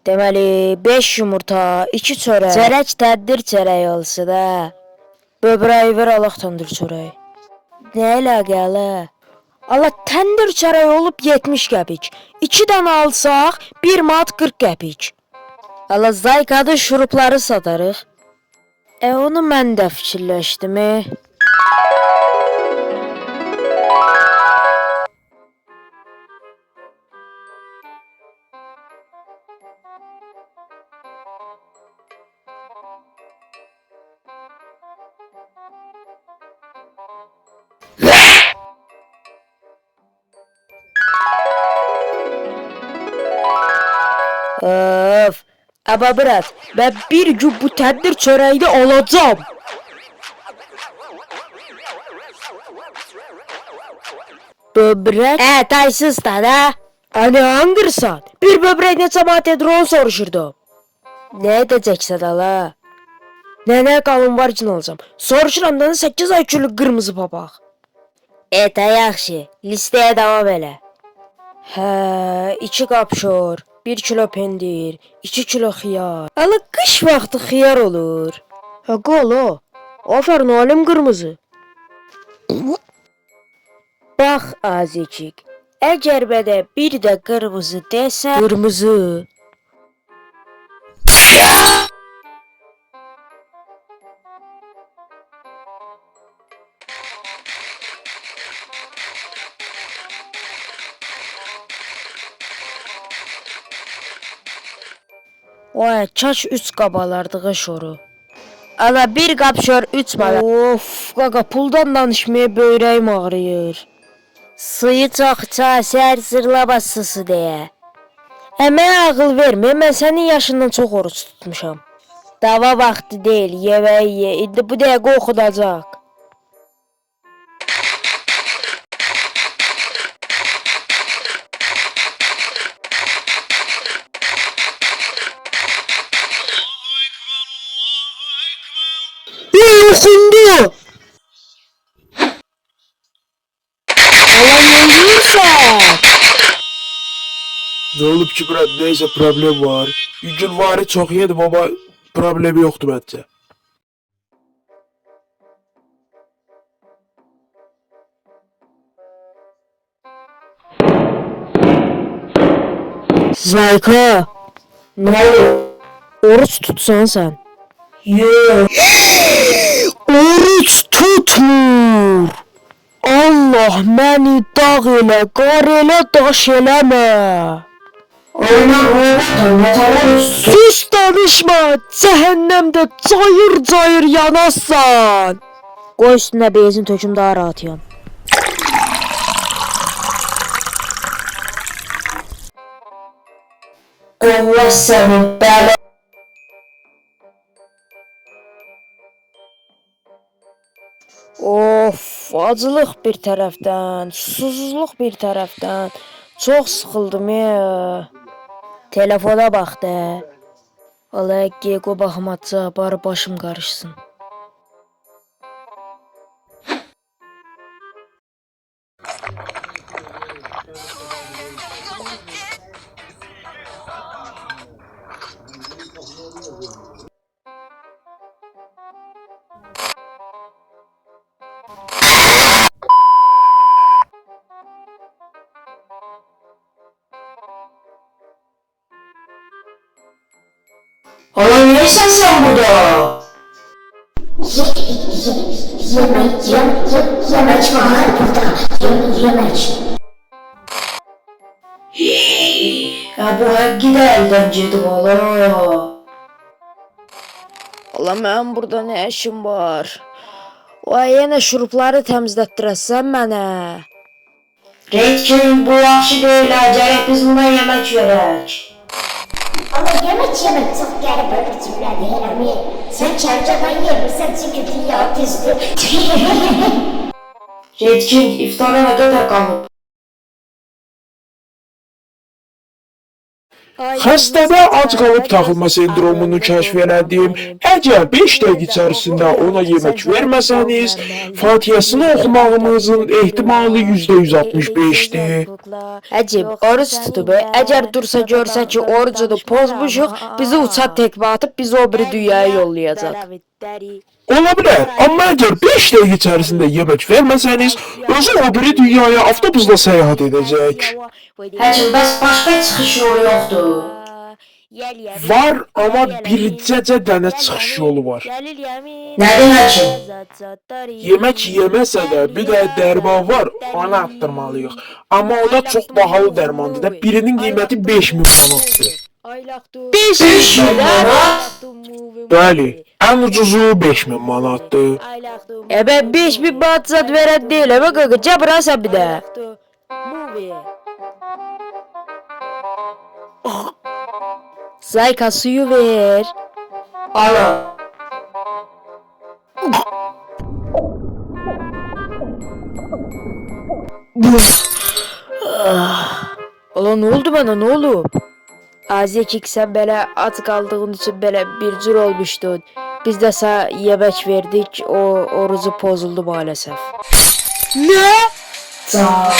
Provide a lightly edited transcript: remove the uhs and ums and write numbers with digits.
Deməli 5 yumurta, 2 çörək. Çörək tədbir çörəyi olsa da. Böbreği ver Allah təndir çörəyi. Nə əlaqəli? Allah təndir çörəyi olub 70 qəpik. 2 dənə alsaq 1 manat 40 qəpik. Allah Zaykada şurupları satarıq. Onu mən də fikirləşdim. Of. Ama bırak. Ben bir gün bu təndir çöreğini alacağım. Böbrek? Taysız da. Hani hangırsan? Bir böbrek ne cemaat edir onu soruşurdum. Ne edeceksen ala? Ne kalın var için alacağım. Soruşuram da 8 ay külük kırmızı papaq. Yaxşı. Listeye devam elə. 2 kapşor. 1 kilo pendir, 2 kilo xiyar. Ala kış vaxtı xiyar olur. Qolo. Aferin alim qırmızı. Bax azicik. Əgər bədə bir də qırmızı desə, qırmızı. Vay, kaç 3 qabalardığı şoru. Ala bir qapşor 3 manat. Of, qaqa puldan danışmaya böyrəyim ağrıyır. Suyu çox sər zırlamasısı deyə. Mənə ağıl vermə, mən sənin yaşından çox oruç tutmuşam. Dava vaxtı deyil, yeməyi ye, indi bu dəqiqə oxunacaq. Okundu. Allah yolculursa. Ne olub ki bura? Neyse problem var. Gün varı çok yedim ama problemi yoktu bence. Zayka. Ne oluyor? Oruç tutsan sen. Yok. Oruç tutmur. Allah məni dağ elə, qar elə, daş eləmə. Sus danışma, cəhənnəmdə cayır yanarsan. Qoy üstünə benzin töküm daha rahat yan. Allah səni bələ. Of, acılıq bir tərəfdən, susuzluq bir tərəfdən. Çox sıxıldım ya. Telefona bax da. Vallahi Gego baxmaca, bari başım qarışsın. Oğlum neysen sen burada? Yemek var burada. Yemek. Ya bu hangi de elden cedi oğlum? Oğlum ben burada ne işim var? Vay yine şurupları temizlettirəsən mənə. Redkin bu yaxşı deyil, gərək biz buna yemək verək. Ama yemek çok garip bir cümle değil. Sen çarşadan yemişsen çünkü dünya düzdü. Redkin iftara ne kadar qalıb? Xəstədə ac qalıb taxılma sendromunu kəşf elədim. Əgər 5 dəqiqə içərisində ona yemək verməsəniz, Fatihəsini oxumağımızın ehtimalı %165-dir. Əcib, oruç tutub. Əgər dursa görsə ki, orucunu pozmuşuq, bizi uçaq tekmə atıb bizi o biri dünyaya yollayacaq. Ola bilər, amma əgər 5 dəqiqə içərisində yemək verməsəniz, özü o biri dünyaya avtobusla səyahət edəcək. Həcim, bəs başqa çıxış yolu yoxdur. Var, amma bircəcə dənə çıxış yolu var. Nədir həcim? Yemək yeməsə də bir də dərman var, onu atdırmalıyıq. Amma o da çox bahalı dərmandır da, birinin qiyməti 5000 manatdır. 5.000 manat? Bəli, ən ucuzu 5000 manatdır. Ben 5.000 manat zat veren değilim. Bak kanka, cabrasa bir de. Zayka suyu ver. Al. Ulan ne oldu bana, ne oldu? Aziyek sen böyle at kaldığın için böyle bir cür olmuştun. Biz de sana yemek verdik, o orucu bozuldu maalesef. Ne? Sağ